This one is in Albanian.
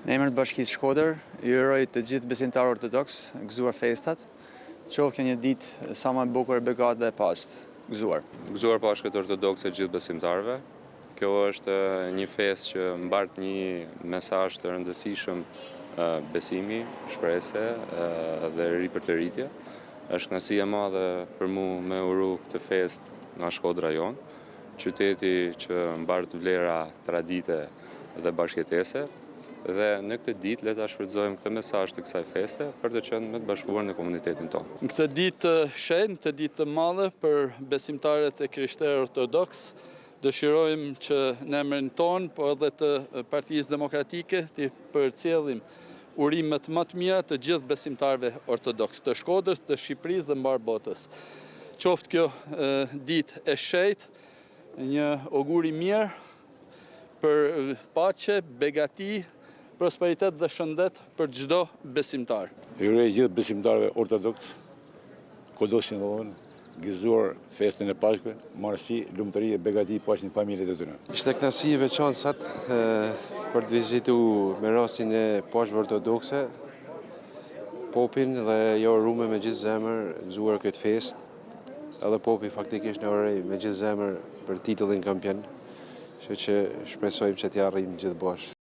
Në emër të Bashkisë Shkodër, ju uroj të gjithë besimtarë ortodoks gëzuar festat. Qoftë kjo një ditë sa më e bukur, e begatë dhe e paqët. Gëzuar. Gëzuar Pashkët ortodokse gjithë besimtarëve. Kjo është një festë që mbart një mesazh të rëndësishëm besimi, shprese dhe ripërtëritje. Është kënaqësi e madhe për mua me uru këtë festë nga Shkodra jon, qyteti që mbart vlera tradite dhe bashkëjetese. Dhe në këtë ditë le ta shfrytëzojmë këtë mesazh të kësaj feste për të qenë më të bashkuar në komunitetin tonë. Në këtë ditë shenjtë, këtë ditë të madhe për besimtarët e krishterë ortodoks, dëshirojmë që në emrin tonë, po edhe të Partisë Demokratike, të përcjellim urimet më të mira të gjithë besimtarëve ortodoks, të Shkodrës, të Shqipërisë dhe mbar botës. Qoftë kjo ditë e shenjtë, një auguri mirë për paqe, begati, prosperitet dhe shëndet për çdo besimtar. Ju uroj gjithë besimtarëve ortodoks, kudo që ndodhen, gëzuar festën e Pashkve, marrësi, lumturi e begati, paqe në familjet e tyre. Ishte kënaqësi e veçantë sot për të vizituar me rastin e Pashkve ortodokse, popin dhe jo rume me gjithë zemër gëzuar këtë festë. Edhe popi faktikisht në uroj me gjithë zemër për titullin kampion, që shpresojmë që t'ja arrijmë gjithë bashkë.